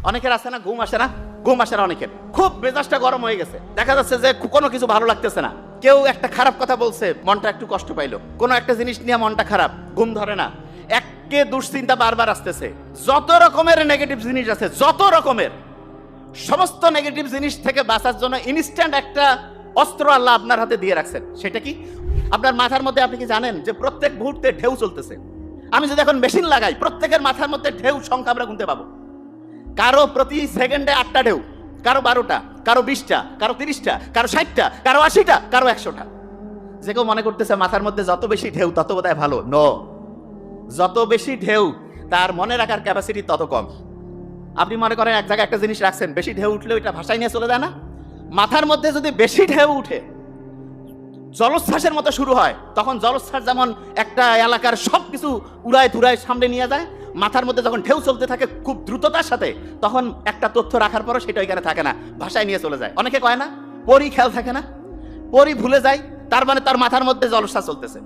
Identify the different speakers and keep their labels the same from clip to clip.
Speaker 1: অনেকের আছে না, ঘুম আসে না, ঘুম আসে না অনেকের, খুব মেজাজটা গরম হয়ে গেছে, দেখা যাচ্ছে যে কোনো কিছু ভালো লাগতেছে না, কেউ একটা খারাপ কথা বলছে, মনটা একটু কষ্ট পাইলো, কোনো একটা জিনিস নিয়ে মনটা খারাপ, ঘুম ধরে না, একে দুশ্চিন্তা বারবার আসতেছে, যত রকমের নেগেটিভ জিনিস আছে, যত রকমের সমস্ত নেগেটিভ জিনিস থেকে বাঁচার জন্য ইনস্ট্যান্ট একটা অস্ত্র আল্লাহ আপনার হাতে দিয়ে রাখছেন। সেটা কি? আপনার মাথার মধ্যে, আপনি কি জানেন যে প্রত্যেক মুহূর্তে ঢেউ চলতেছে? আমি যদি এখন মেশিন লাগাই, প্রত্যেকের মাথার মধ্যে ঢেউ সংখ্যা আমরা গুনতে পাবো। কারো প্রতি সেকেন্ডে 8টা ঢেউ, কারো 12টা, কারো 20টা, কারো 30টা, কারো 60টা, কারো 80টা, কারো 100টা। যে কেউ মনে করতেছে মাথার মধ্যে যত বেশি ঢেউ তত বোধহয় ভালো। নো, যত বেশি ঢেউ তার মনে রাখার ক্যাপাসিটি তত কম। আপনি মনে করেন এক জায়গায় একটা জিনিস রাখছেন, বেশি ঢেউ উঠলে ওইটা ভাষায় নিয়ে চলে যায় না? মাথার মধ্যে যদি বেশি ঢেউ উঠে, জলোচ্ছ্বাসের মতো শুরু হয়, তখন জলোচ্ছ্বাস যেমন একটা এলাকার সবকিছু উড়ায় তুড়ায় সামনে নিয়ে যায়, মাথার মধ্যে যখন ঢেউ চলতে থাকে খুব দ্রুততার সাথে, তখন একটা তথ্য রাখার পরও সেটা ওইখানে থাকে না, ভাষায় নিয়ে চলে যায়। অনেকে কয় না পরি খেয়াল থাকে না, পরি ভুলে যায়, তার মানে তার মাথার মধ্যে জলোচ্ছ্বাস চলতেছে।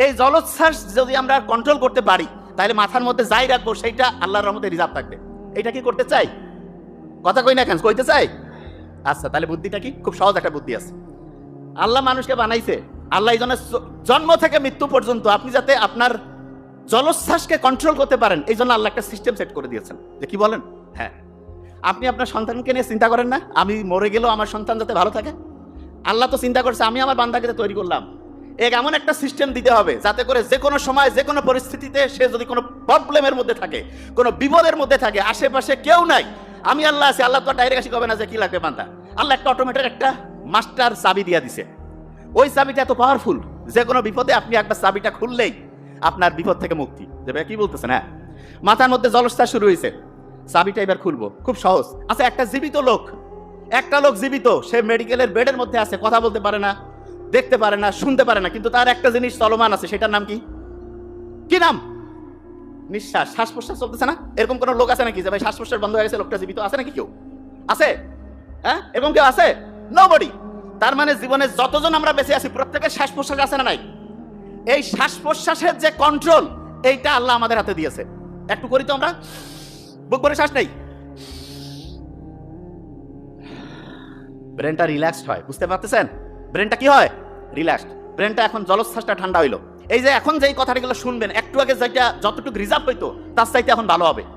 Speaker 1: এই জলোচ্ছ্বাস যদি আমরা কন্ট্রোল করতে পারি, তাহলে মাথার মধ্যে যাই রাখবো সেইটা আল্লাহর রহমতে রিজার্ভ থাকবে। এটা কি করতে চাই? কথা কই না কেন, কইতে চাই? আচ্ছা, তাহলে বুদ্ধিটা কি? খুব সহজ একটা বুদ্ধি আছে। আল্লাহ মানুষকে বানাইছে, আল্লাহ এই জন্য জন্ম থেকে মৃত্যু পর্যন্ত আপনি যাতে আপনার জলোচ্ছ্বাসকে কন্ট্রোল করতে পারেন, এই জন্য আল্লাহ একটা সিস্টেম সেট করে দিয়েছেন। যে কি বলেন? হ্যাঁ, আপনি আপনার সন্তানকে নিয়ে চিন্তা করেন না, আমি মরে গেলেও আমার সন্তান যাতে ভালো থাকে? আল্লাহ তো চিন্তা করছে আমি আমার বান্দাকে তৈরি করলাম, এমন একটা সিস্টেম দিতে হবে যাতে করে যে কোনো সময় যে কোনো পরিস্থিতিতে সে যদি কোনো প্রবলেমের মধ্যে থাকে, কোনো বিপদের মধ্যে থাকে, আশেপাশে কেউ নাই, আমি আল্লাহ আছি। আল্লাহ তো ডাইরেক্ট আসি কবে না যে কি লাগবে বান্দা, আল্লাহ একটা অটোমেটিক একটা মাস্টার চাবি দিয়া দিছে। ওই চাবিটা এত পাওয়ারফুল, যে কোনো বিপদে আপনি একবার চাবিটা খুললেই আপনার বিপদ থেকে মুক্তি দেবে। কি বলতেছেন? হ্যাঁ, মাথার মধ্যে জলস্থা শুরু হয়েছে, চাবিটা এবার খুলবো, খুব সহজ। আচ্ছা, একটা জীবিত লোক, একটা লোক জীবিত, সে মেডিকেলের বেডের মধ্যে আছে, কথা বলতে পারে না, দেখতে পারে না, শুনতে পারে না, কিন্তু তার একটা জিনিস চলমান আছে, সেটার নাম কি? কি নাম? নিঃশ্বাস, শ্বাস প্রশ্বাস চলতেছে না? এরকম কোন লোক আছে নাকি যে ভাই শ্বাস প্রশ্বাস বন্ধ হয়ে গেছে, লোকটা জীবিত আছে নাকি? কেউ আছে? হ্যাঁ, এরকম কেউ আছে? নোবডি। তার মানে জীবনে যতজন আমরা বেঁচে আছি প্রত্যেকের শ্বাস প্রশ্বাস আছে না নাই? এই শ্বাস প্রশ্বাসের যে কন্ট্রোল, এইটা আল্লাহ আমাদের হাতে দিয়েছে। একটু করি তো আমরা, বুক করে শ্বাস নেই, ব্রেনটা রিল্যাক্সড হয়। বুঝতে পারতেছেন? ব্রেনটা কি হয়? রিল্যাক্সড। ব্রেনটা এখন জলোচ্ছ্বাসটা ঠান্ডা হইলো। এই যে এখন যেই কথাগুলো শুনবেন, একটু আগে যেটা যতটুকু রিজার্ভ হইতো তার চাইতে এখন ভালো হবে।